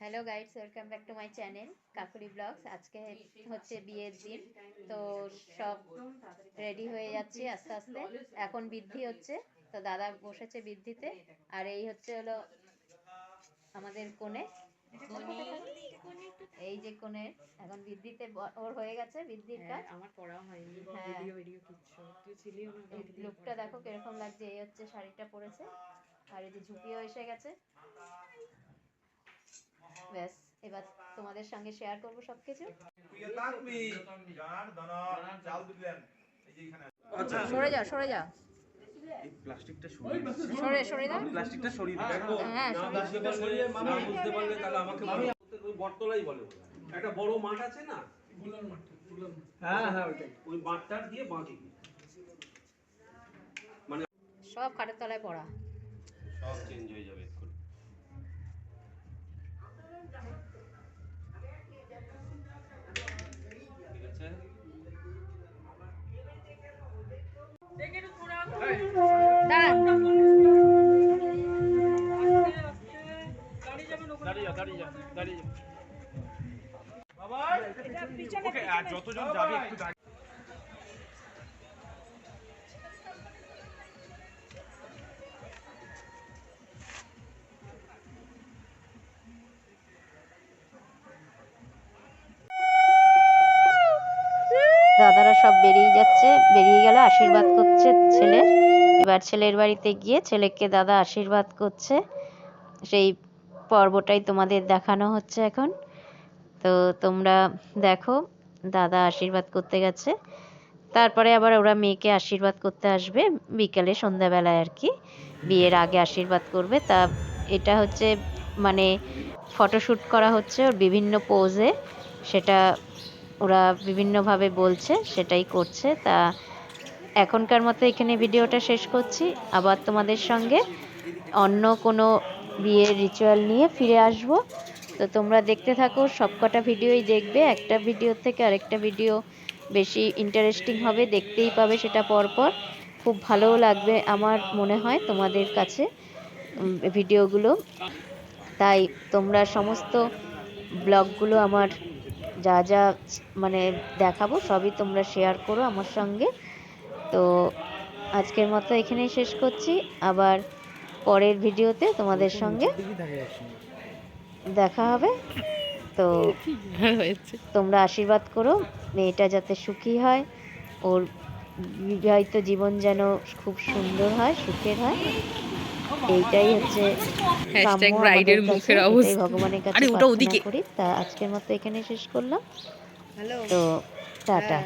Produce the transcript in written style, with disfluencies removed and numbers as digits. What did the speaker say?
Hello guides, welcome back to my channel Kakuli blogs. আজকে হচ্ছে বিয়ের দিন, তো সব রেডি হয়ে যাচ্ছি আস্তে আস্তে। এখন বৃদ্ধি হচ্ছে, তো দাদা বসেছে বৃদ্ধিতে, আর এই হচ্ছে হলো আমাদের কোণে। এই যে কোণের এখন বৃদ্ধিতে ওর হয়ে গেছে বৃদ্ধির কাজ। আমার পড়া হয়নি, হ্যাঁ, ভিডিও কিচ্ছু, তুই ছিলিও না। এই লুকটা দেখো কিরকম লাগছে। এই হচ্ছে শাড়িটা পরেছে, আর এই যে ঝুঁকিও এসে গেছে। ব্যাস, এবার তোমাদের সঙ্গে শেয়ার করবো সবকিছু। সরে যাও, সরে যাও, এই প্লাস্টিকটা সরিয়ে সরে দাও। প্লাস্টিকটা সরিয়ে দিন। হ্যাঁ, প্লাস্টিকটা সরিয়ে মামা বুঝতে পারলে তাহলে আমাকে বলো। ওই বটতলাই বলে একটা বড় মাঠ আছে না, ফুলার মাঠ। হ্যাঁ হ্যাঁ, ওইটাই। ওই মাঠটা দিয়ে বাঁকে মানে সব খাটের তলায় পড়া। সব চেঞ্জ হয়ে যাবে এখন। ঠিক আছে, যতজন যাবে একটু দাদারা সব বেরিয়ে যাচ্ছে, বেরিয়ে গেল, আশীর্বাদ করছে ছেলের। এবার ছেলের বাড়িতে গিয়ে ছেলেকে দাদা আশীর্বাদ করছে, সেই পর্বটাই তোমাদের দেখানো হচ্ছে এখন। তো তোমরা দেখো, দাদা আশীর্বাদ করতে গেছে, তারপরে আবার ওরা মেয়েকে আশীর্বাদ করতে আসবে বিকেলে, সন্ধ্যাবেলায় আর কি। বিয়ের আগে আশীর্বাদ করবে। তা এটা হচ্ছে মানে ফটোশ্যুট করা হচ্ছে ওর বিভিন্ন পোজে, সেটা ওরা বিভিন্নভাবে বলছে, সেটাই করছে। তা এখনকার মতো এখানে ভিডিওটা শেষ করছি। আবার তোমাদের সঙ্গে অন্য কোনো বিয়ের রিচুয়াল নিয়ে ফিরে আসব। তো তোমরা দেখতে থাকো, সবকটা ভিডিওই দেখবে। একটা ভিডিও থেকে আরেকটা ভিডিও বেশি ইন্টারেস্টিং হবে, দেখতেই পাবে সেটা পরপর। খুব ভালোও লাগবে আমার মনে হয় তোমাদের কাছে ভিডিওগুলো। তাই তোমরা সমস্ত ব্লগগুলো আমার যা যা মানে দেখাবো সবই তোমরা শেয়ার করো আমার সঙ্গে। তো আজকের মতো এখানেই শেষ করছি। আবার পরের ভিডিওতে তোমাদের সঙ্গে দেখা হবে। তো তোমরা আশীর্বাদ করো মেয়েটা যাতে সুখী হয়, ওর বিবাহিত জীবন যেন খুব সুন্দর হয়, সুখের হয়। এইটাই হচ্ছে কাম্য আমাদের কাছে, এটাই ভগবানের কাছে প্রার্থনা করি। তা আজকের মতো এখানে শেষ করলাম। তো টাটা।